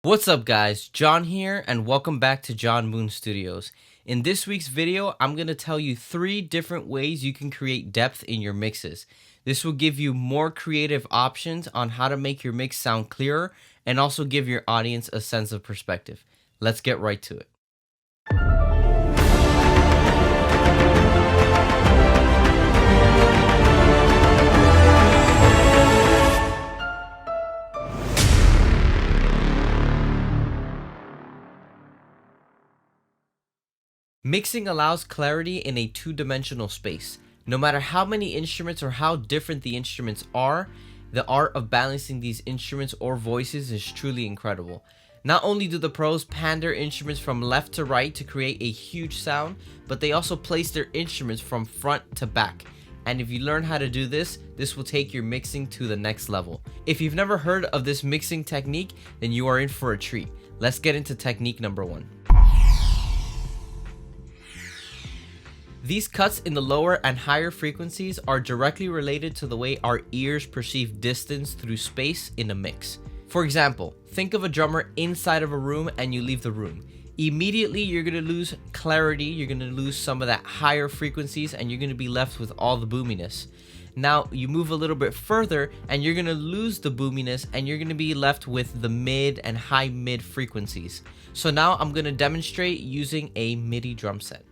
What's up guys, John here and welcome back to John Moon Studios. In this week's video, I'm going to tell you 3 different ways you can create depth in your mixes. This will give you more creative options on how to make your mix sound clearer and also give your audience a sense of perspective. Let's get right to it. Mixing allows clarity in a two-dimensional space. No matter how many instruments or how different the instruments are, the art of balancing these instruments or voices is truly incredible. Not only do the pros pan their instruments from left to right to create a huge sound, but they also place their instruments from front to back. And if you learn how to do this, this will take your mixing to the next level. If you've never heard of this mixing technique, then you are in for a treat. Let's get into technique number 1. These cuts in the lower and higher frequencies are directly related to the way our ears perceive distance through space in a mix. For example, think of a drummer inside of a room and you leave the room. Immediately you're going to lose clarity, you're going to lose some of that higher frequencies, and you're going to be left with all the boominess. Now you move a little bit further and you're going to lose the boominess and you're going to be left with the mid and high mid frequencies. So now I'm going to demonstrate using a MIDI drum set.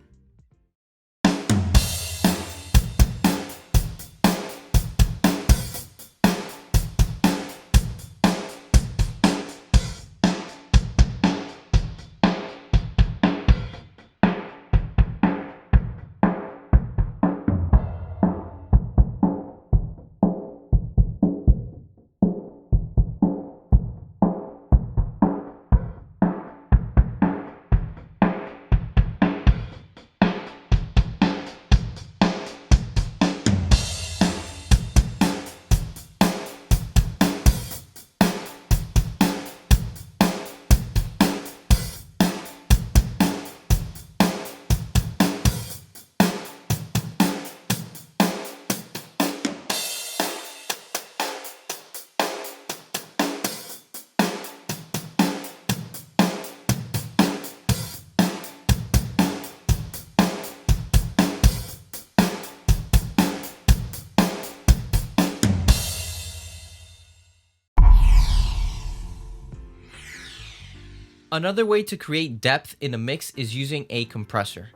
Another way to create depth in a mix is using a compressor.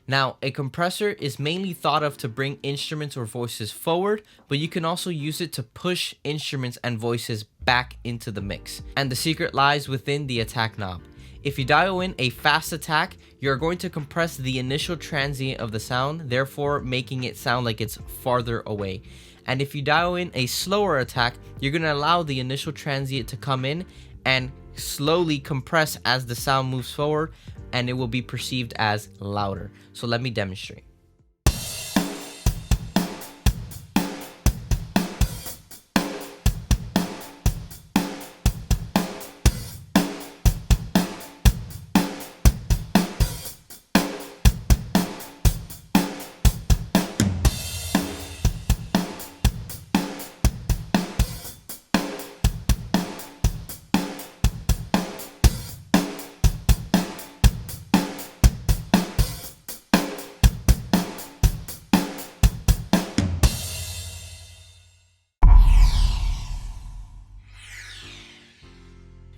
Now, a compressor is mainly thought of to bring instruments or voices forward, but you can also use it to push instruments and voices back into the mix. And the secret lies within the attack knob. If you dial in a fast attack, you're going to compress the initial transient of the sound, therefore making it sound like it's farther away. And if you dial in a slower attack, you're going to allow the initial transient to come in and slowly compress as the sound moves forward, and it will be perceived as louder. So let me demonstrate.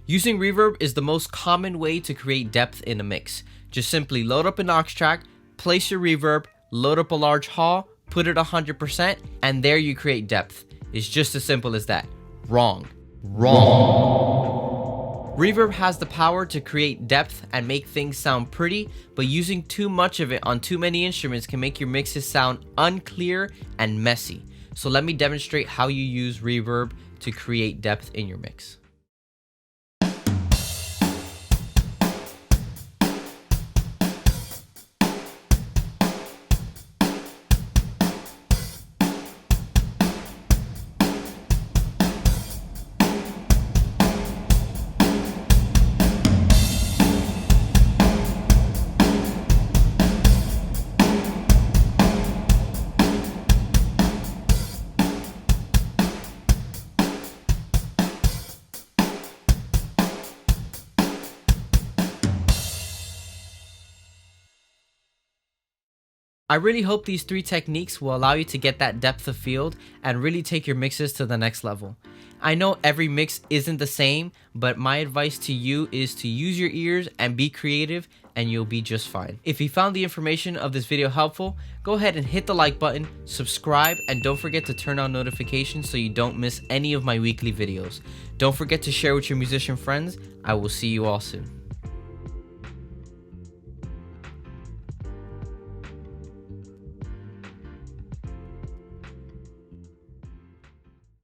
Using reverb is the most common way to create depth in a mix. Just simply load up an aux track, place your reverb, load up a large hall, put it 100%, and there you create depth. It's just as simple as that. Wrong. Reverb has the power to create depth and make things sound pretty, but using too much of it on too many instruments can make your mixes sound unclear and messy. So let me demonstrate how you use reverb to create depth in your mix. I really hope these 3 techniques will allow you to get that depth of field and really take your mixes to the next level. I know every mix isn't the same, but my advice to you is to use your ears and be creative, and you'll be just fine. If you found the information of this video helpful, go ahead and hit the like button, subscribe, and don't forget to turn on notifications so you don't miss any of my weekly videos. Don't forget to share with your musician friends. I will see you all soon.